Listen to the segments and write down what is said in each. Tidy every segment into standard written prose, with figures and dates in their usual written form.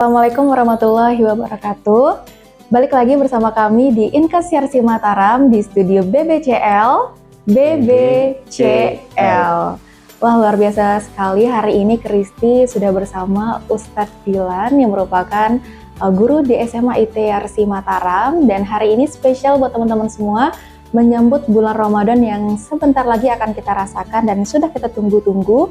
Assalamualaikum warahmatullahi wabarakatuh. Balik lagi bersama kami di Inkasiarsi Mataram di studio BBCL. Wah, luar biasa sekali. Hari ini Kristi sudah bersama Ustadz Dilan yang merupakan guru di SMA ITRC Mataram. Dan hari ini spesial buat teman-teman semua menyambut bulan Ramadan yang sebentar lagi akan kita rasakan dan sudah kita tunggu-tunggu.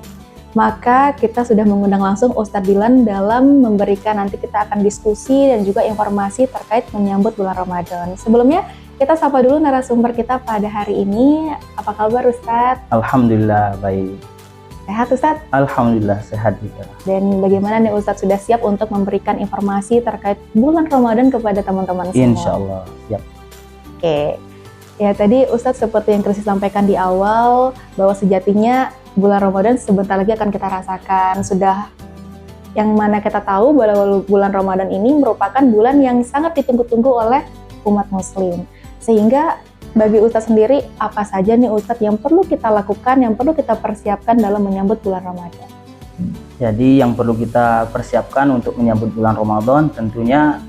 Maka kita sudah mengundang langsung Ustadz Dilan dalam memberikan, nanti kita akan diskusi dan juga informasi terkait menyambut bulan Ramadan. Sebelumnya kita sapa dulu narasumber kita pada hari ini. Apa kabar Ustadz? Alhamdulillah baik. Sehat Ustadz? Alhamdulillah sehat juga. Dan bagaimana nih Ustadz, sudah siap untuk memberikan informasi terkait bulan Ramadan kepada teman-teman semua? Insya Allah siap. Oke. Ya, tadi Ustadz seperti yang Kristi sampaikan di awal, bahwa sejatinya bulan Ramadan sebentar lagi akan kita rasakan. Sudah yang mana kita tahu bahwa bulan Ramadan ini merupakan bulan yang sangat ditunggu-tunggu oleh umat muslim. Sehingga bagi Ustadz sendiri, apa saja nih Ustadz yang perlu kita lakukan, yang perlu kita persiapkan dalam menyambut bulan Ramadan? Jadi yang perlu kita persiapkan untuk menyambut bulan Ramadan, tentunya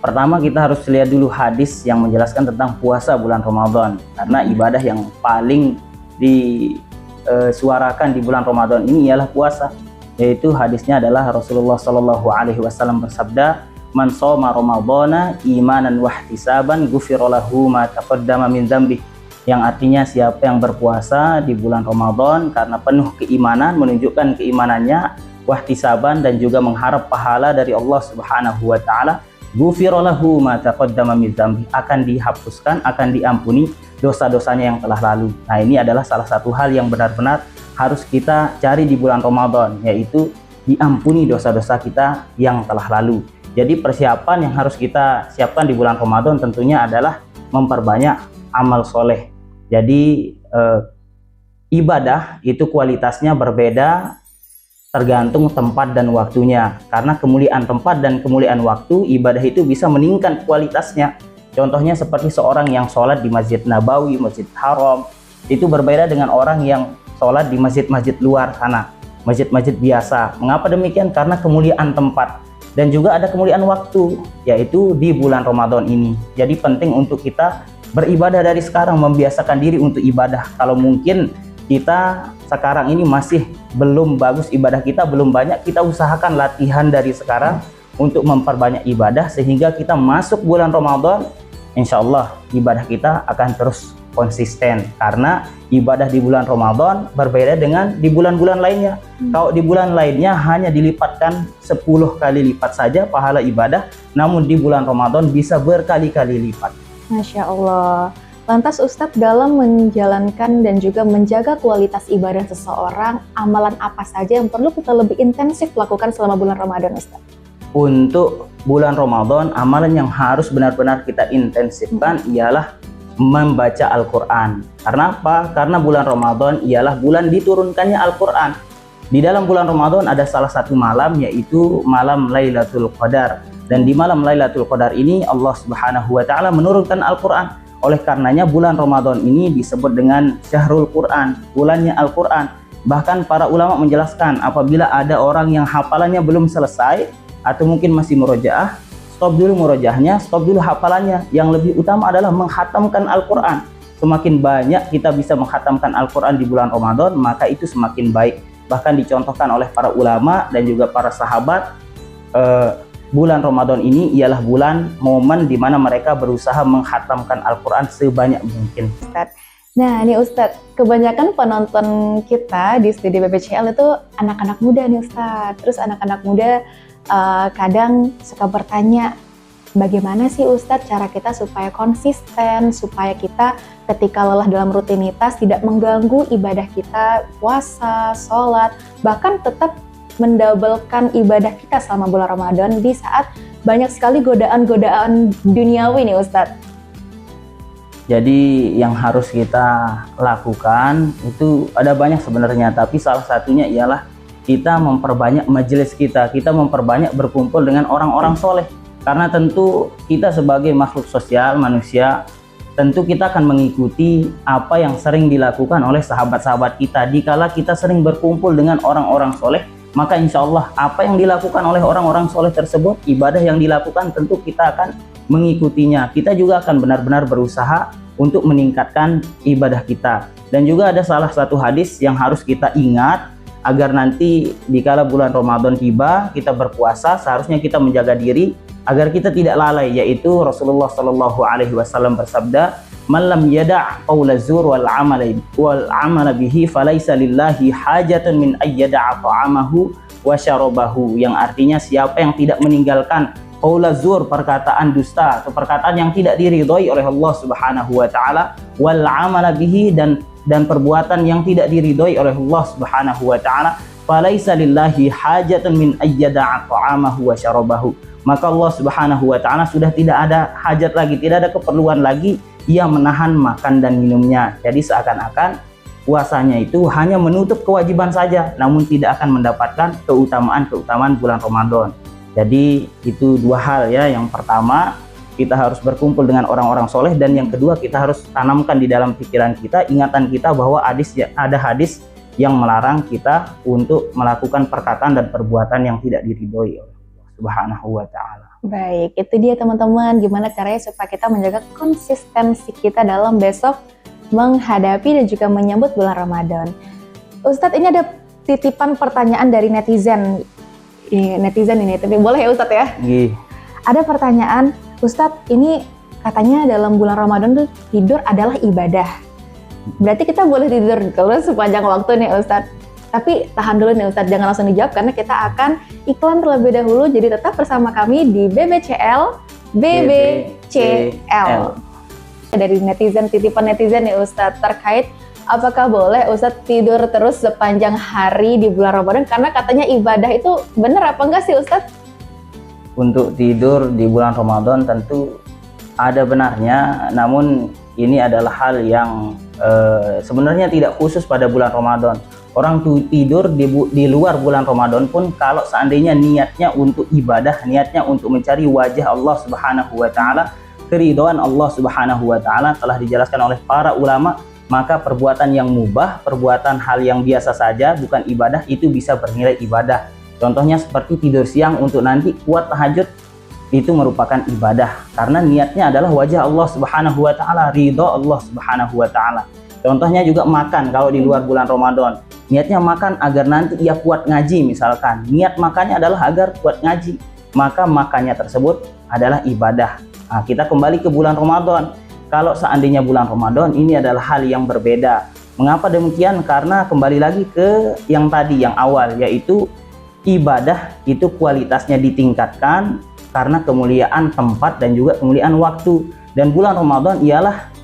pertama kita harus lihat dulu hadis yang menjelaskan tentang puasa bulan Ramadan. Karena ibadah yang paling disuarakan di bulan Ramadan ini ialah puasa. Yaitu hadisnya adalah Rasulullah Shallallahu Alaihi Wasallam bersabda, "Man shoma Ramadhana imanan wahtisaban ghufira lahu ma taqaddama min dzambih." Yang artinya siapa yang berpuasa di bulan Ramadan karena penuh keimanan, menunjukkan keimanannya, wahtisaban dan juga mengharap pahala dari Allah Subhanahu wa taala, ghufira lahu ma taqaddama min dzambih, akan dihapuskan, akan diampuni dosa-dosanya yang telah lalu. Nah, ini adalah salah satu hal yang benar-benar harus kita cari di bulan Ramadan, yaitu diampuni dosa-dosa kita yang telah lalu. Jadi persiapan yang harus kita siapkan di bulan Ramadan tentunya adalah memperbanyak amal soleh. Jadi ibadah itu kualitasnya berbeda tergantung tempat dan waktunya. Karena kemuliaan tempat dan kemuliaan waktu, ibadah itu bisa meningkatkan kualitasnya. Contohnya seperti seorang yang sholat di Masjid Nabawi, Masjid Haram, itu berbeda dengan orang yang sholat di masjid-masjid luar sana, masjid-masjid biasa. Mengapa demikian? Karena kemuliaan tempat. Dan juga ada kemuliaan waktu, yaitu di bulan Ramadan ini. Jadi penting untuk kita beribadah dari sekarang, membiasakan diri untuk ibadah. Kalau mungkin kita sekarang ini masih belum bagus, ibadah kita belum banyak, kita usahakan latihan dari sekarang untuk memperbanyak ibadah, sehingga kita masuk bulan Ramadan, insya Allah ibadah kita akan terus konsisten. Karena ibadah di bulan Ramadan berbeda dengan di bulan-bulan lainnya. Kalau di bulan lainnya hanya dilipatkan 10 kali lipat saja pahala ibadah, namun di bulan Ramadan bisa berkali-kali lipat. Masya Allah. Lantas Ustadz, dalam menjalankan dan juga menjaga kualitas ibadah seseorang, amalan apa saja yang perlu kita lebih intensif lakukan selama bulan Ramadan Ustadz? Untuk bulan Ramadan, amalan yang harus benar-benar kita intensifkan ialah membaca Al-Quran. Karena apa? Karena bulan Ramadan ialah bulan diturunkannya Al-Quran. Di dalam bulan Ramadan ada salah satu malam, yaitu malam Lailatul Qadar. Dan di malam Lailatul Qadar ini Allah Subhanahu wa taala menurunkan Al-Quran. Oleh karenanya bulan Ramadan ini disebut dengan Syahrul Quran, bulannya Al-Quran. Bahkan para ulama menjelaskan, apabila ada orang yang hafalannya belum selesai atau mungkin masih murojaah, stop dulu murojaahnya, stop dulu hafalannya. Yang lebih utama adalah menghatamkan Al-Quran. Semakin banyak kita bisa menghatamkan Al-Quran di bulan Ramadan, maka itu semakin baik. Bahkan dicontohkan oleh para ulama dan juga para sahabat, bulan Ramadan ini ialah bulan momen di mana mereka berusaha menghatamkan Al-Quran sebanyak mungkin. Nah, nih Ustadz, kebanyakan penonton kita di studio BBCL itu anak-anak muda nih Ustadz. Terus anak-anak muda kadang suka bertanya, bagaimana sih Ustadz cara kita supaya konsisten, supaya kita ketika lelah dalam rutinitas tidak mengganggu ibadah kita, puasa, sholat, bahkan tetap mendabelkan ibadah kita selama bulan Ramadan di saat banyak sekali godaan-godaan duniawi nih Ustadz. Jadi yang harus kita lakukan itu ada banyak sebenarnya, tapi salah satunya ialah kita memperbanyak majelis kita memperbanyak berkumpul dengan orang-orang soleh. Karena tentu kita sebagai makhluk sosial, manusia, tentu kita akan mengikuti apa yang sering dilakukan oleh sahabat-sahabat kita. Dikala kita sering berkumpul dengan orang-orang soleh, maka insya Allah apa yang dilakukan oleh orang-orang soleh tersebut, ibadah yang dilakukan tentu kita akan mengikutinya. Kita juga akan benar-benar berusaha untuk meningkatkan ibadah kita. Dan juga ada salah satu hadis yang harus kita ingat agar nanti dikala bulan Ramadan tiba kita berpuasa, seharusnya kita menjaga diri agar kita tidak lalai, yaitu Rasulullah Shallallahu Alaihi Wasallam bersabda, "Man lam yada' qaula zur wal amala bihi falaisa lillahi hajatun min ayyada'a ta'amahu wa syarabahu," yang artinya siapa yang tidak meninggalkan qaula zur, perkataan dusta atau perkataan yang tidak diridhoi oleh Allah Subhanahu wa taala, wal amala bihi, dan perbuatan yang tidak diridhoi oleh Allah Subhanahu wa taala, falaisa lillahi hajatun min ayyada'a ta'amahu wa syarabahu, maka Allah Subhanahu wa taala sudah tidak ada hajat lagi, tidak ada keperluan lagi ia menahan makan dan minumnya. Jadi seakan-akan puasanya itu hanya menutup kewajiban saja, namun tidak akan mendapatkan keutamaan bulan Ramadan. Jadi itu dua hal ya. Yang pertama, kita harus berkumpul dengan orang-orang soleh, dan yang kedua kita harus tanamkan di dalam pikiran kita, ingatan kita bahwa ada hadis yang melarang kita untuk melakukan perkataan dan perbuatan yang tidak diridhoi oleh Allah Subhanahu wa taala. Baik, itu dia teman-teman, gimana caranya supaya kita menjaga konsistensi kita dalam besok menghadapi dan juga menyambut bulan Ramadan. Ustadz, ini ada titipan pertanyaan dari netizen ini, tapi boleh ya Ustadz ya? Iya. Ada pertanyaan, Ustadz, ini katanya dalam bulan Ramadan tuh tidur adalah ibadah. Berarti kita boleh tidur kalau sepanjang waktu nih Ustadz. Tapi tahan dulu nih Ustadz, jangan langsung dijawab karena kita akan iklan terlebih dahulu. Jadi tetap bersama kami di BBCL. Dari titipan netizen nih Ustadz, terkait apakah boleh Ustadz tidur terus sepanjang hari di bulan Ramadan? Karena katanya ibadah itu benar apa enggak sih Ustadz? Untuk tidur di bulan Ramadan tentu ada benarnya, namun ini adalah hal yang sebenarnya tidak khusus pada bulan Ramadan. Orang tidur di luar bulan Ramadan pun kalau seandainya niatnya untuk ibadah, niatnya untuk mencari wajah Allah Subhanahu wa taala, keridhaan Allah Subhanahu wa taala, telah dijelaskan oleh para ulama, maka perbuatan yang mubah, perbuatan hal yang biasa saja bukan ibadah, itu bisa bernilai ibadah. Contohnya seperti tidur siang untuk nanti kuat tahajud, itu merupakan ibadah karena niatnya adalah wajah Allah Subhanahu wa taala, ridha Allah Subhanahu wa taala. Contohnya juga makan kalau di luar bulan Ramadan, niatnya makan agar nanti ia kuat ngaji misalkan. Niat makannya adalah agar kuat ngaji, maka makannya tersebut adalah ibadah. Nah, kita kembali ke bulan Ramadan. Kalau seandainya bulan Ramadan ini adalah hal yang berbeda. Mengapa demikian? Karena kembali lagi ke yang tadi, yang awal, yaitu ibadah itu kualitasnya ditingkatkan karena kemuliaan tempat dan juga kemuliaan waktu. Dan bulan Ramadan ialah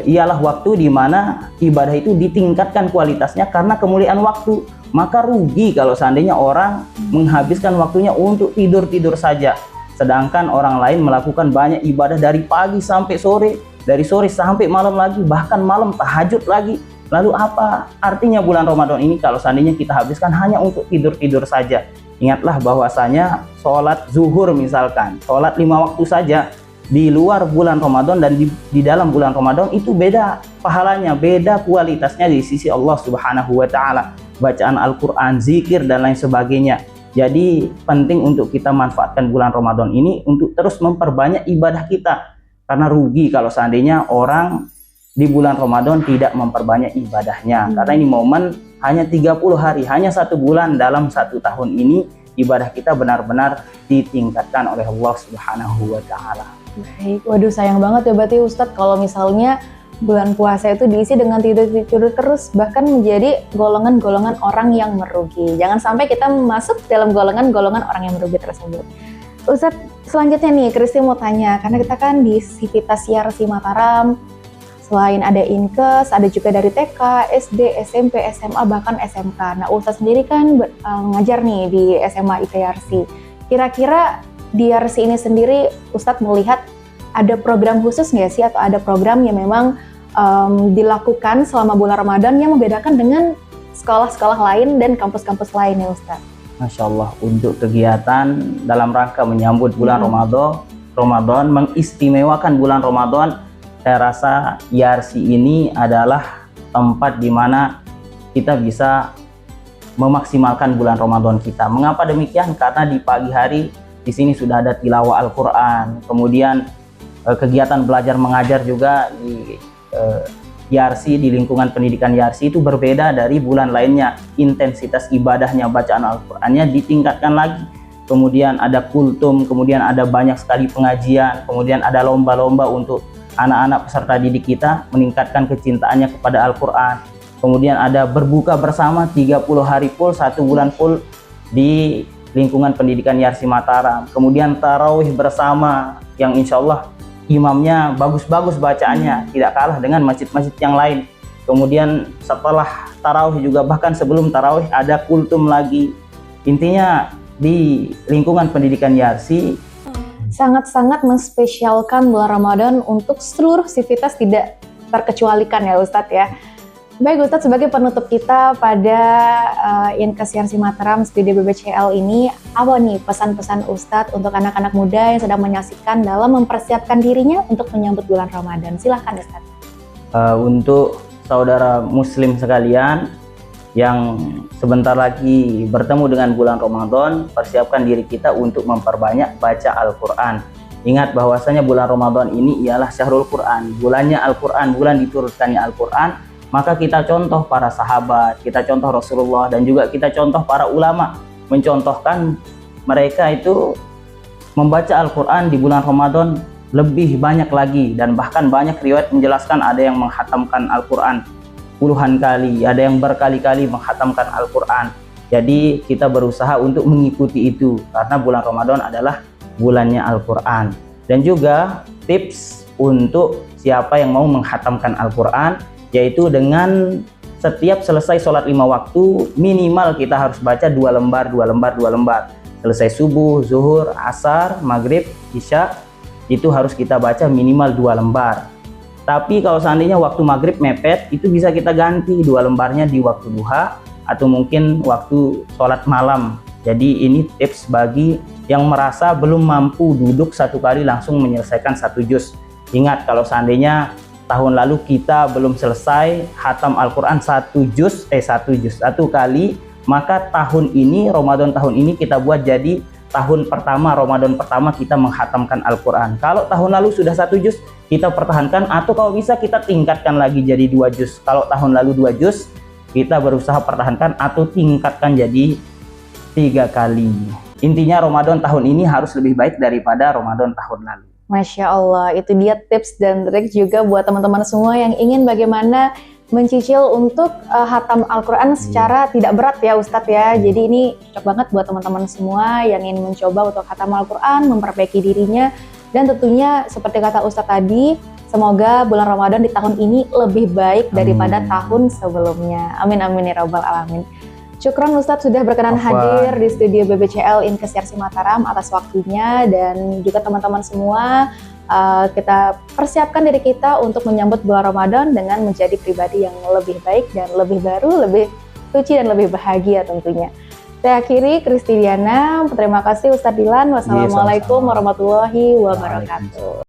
ialah waktu di mana ibadah itu ditingkatkan kualitasnya karena kemuliaan waktu. Maka rugi kalau seandainya orang menghabiskan waktunya untuk tidur-tidur saja, sedangkan orang lain melakukan banyak ibadah dari pagi sampai sore, dari sore sampai malam lagi, bahkan malam tahajud lagi. Lalu apa artinya bulan Ramadan ini kalau seandainya kita habiskan hanya untuk tidur-tidur saja? Ingatlah bahwasanya sholat zuhur misalkan, sholat 5 waktu saja di luar bulan Ramadan dan di dalam bulan Ramadan itu beda pahalanya, beda kualitasnya di sisi Allah Subhanahu wa taala. Bacaan Al-Qur'an, zikir dan lain sebagainya. Jadi penting untuk kita manfaatkan bulan Ramadan ini untuk terus memperbanyak ibadah kita. Karena rugi kalau seandainya orang di bulan Ramadan tidak memperbanyak ibadahnya. Karena ini momen hanya 30 hari, hanya 1 bulan dalam 1 tahun ini, ibadah kita benar-benar ditingkatkan oleh Allah Subhanahu wa taala. Baik, waduh sayang banget ya berarti Ustadz kalau misalnya bulan puasa itu diisi dengan tidur-tidur terus, bahkan menjadi golongan-golongan orang yang merugi. Jangan sampai kita masuk dalam golongan-golongan orang yang merugi tersebut. Ustadz, selanjutnya nih, Kristi mau tanya, karena kita kan di Sivitas YRC Mataram, selain ada Inkes, ada juga dari TK, SD, SMP, SMA, bahkan SMK. Nah, Ustadz sendiri kan ngajar nih di SMA ITRC. Kira-kira di YRC ini sendiri, Ustadz melihat ada program khusus nggak sih, atau ada program yang memang dilakukan selama bulan Ramadan yang membedakan dengan sekolah-sekolah lain dan kampus-kampus lain ya Ustadz? Masya Allah, untuk kegiatan dalam rangka menyambut bulan Ramadan, mengistimewakan bulan Ramadan, saya rasa YRC ini adalah tempat di mana kita bisa memaksimalkan bulan Ramadan kita. Mengapa demikian? Karena di pagi hari di sini sudah ada tilawah Al-Quran, kemudian kegiatan belajar mengajar juga di YARSI, di lingkungan pendidikan YARSI itu berbeda dari bulan lainnya. Intensitas ibadahnya, bacaan Al-Qurannya ditingkatkan lagi. Kemudian ada kultum, kemudian ada banyak sekali pengajian, kemudian ada lomba-lomba untuk anak-anak peserta didik kita meningkatkan kecintaannya kepada Al-Quran. Kemudian ada berbuka bersama 30 hari full, 1 bulan full di lingkungan pendidikan YARSI Mataram. Kemudian tarawih bersama yang insya Allah imamnya bagus-bagus bacaannya, tidak kalah dengan masjid-masjid yang lain. Kemudian setelah tarawih juga, bahkan sebelum tarawih ada kultum lagi. Intinya di lingkungan pendidikan YARSI sangat-sangat menspesialkan bulan Ramadan untuk seluruh sivitas, tidak terkecualikan ya Ustadz ya. Baik Ustadz, sebagai penutup kita pada Inkes YARSI Mataram Studio BBCL ini, apa nih pesan-pesan Ustadz untuk anak-anak muda yang sedang menyaksikan dalam mempersiapkan dirinya untuk menyambut bulan Ramadan? Silahkan Ustadz. Untuk saudara muslim sekalian yang sebentar lagi bertemu dengan bulan Ramadan, persiapkan diri kita untuk memperbanyak baca Al-Quran. Ingat bahwasanya bulan Ramadan ini ialah Syahrul Quran, bulannya Al-Quran, bulan diturunkannya Al-Quran. Maka kita contoh para sahabat, kita contoh Rasulullah, dan juga kita contoh para ulama, mencontohkan mereka itu membaca Al-Quran di bulan Ramadan lebih banyak lagi, dan bahkan banyak riwayat menjelaskan ada yang menghatamkan Al-Quran puluhan kali, ada yang berkali-kali menghatamkan Al-Quran. Jadi kita berusaha untuk mengikuti itu, karena bulan Ramadan adalah bulannya Al-Quran. Dan juga tips untuk siapa yang mau menghatamkan Al-Quran, yaitu dengan setiap selesai sholat 5 waktu minimal kita harus baca 2 lembar. Selesai subuh, zuhur, asar, maghrib, isya, itu harus kita baca minimal 2 lembar. Tapi kalau seandainya waktu maghrib mepet, itu bisa kita ganti 2 lembarnya di waktu duha atau mungkin waktu sholat malam. Jadi ini tips bagi yang merasa belum mampu duduk satu kali langsung menyelesaikan 1 juz. Ingat, kalau seandainya tahun lalu kita belum selesai khatam Al-Quran 1 kali, maka tahun ini, Ramadan tahun ini kita buat jadi tahun pertama, Ramadan pertama kita menghatamkan Al-Quran. Kalau tahun lalu sudah 1 juz, kita pertahankan, atau kalau bisa kita tingkatkan lagi jadi 2 juz. Kalau tahun lalu 2 juz, kita berusaha pertahankan atau tingkatkan jadi 3 kali. Intinya Ramadan tahun ini harus lebih baik daripada Ramadan tahun lalu. Masya Allah, itu dia tips dan trik juga buat teman-teman semua yang ingin bagaimana mencicil untuk hatam Al-Quran secara tidak berat ya Ustadz ya. Jadi ini cocok banget buat teman-teman semua yang ingin mencoba untuk hatam Al-Quran, memperbaiki dirinya. Dan tentunya seperti kata Ustadz tadi, semoga bulan Ramadan di tahun ini lebih baik daripada tahun sebelumnya. Amin amin ya rabbal alamin. Syukron Ustadz sudah berkenan hadir di studio BBCL Inkes YARSI Mataram atas waktunya, dan juga teman-teman semua, kita persiapkan diri kita untuk menyambut bulan Ramadan dengan menjadi pribadi yang lebih baik dan lebih baru, lebih suci dan lebih bahagia tentunya. Saya akhiri, Kristi Diana, terima kasih Ustadz Dilan. Wassalamualaikum warahmatullahi wabarakatuh.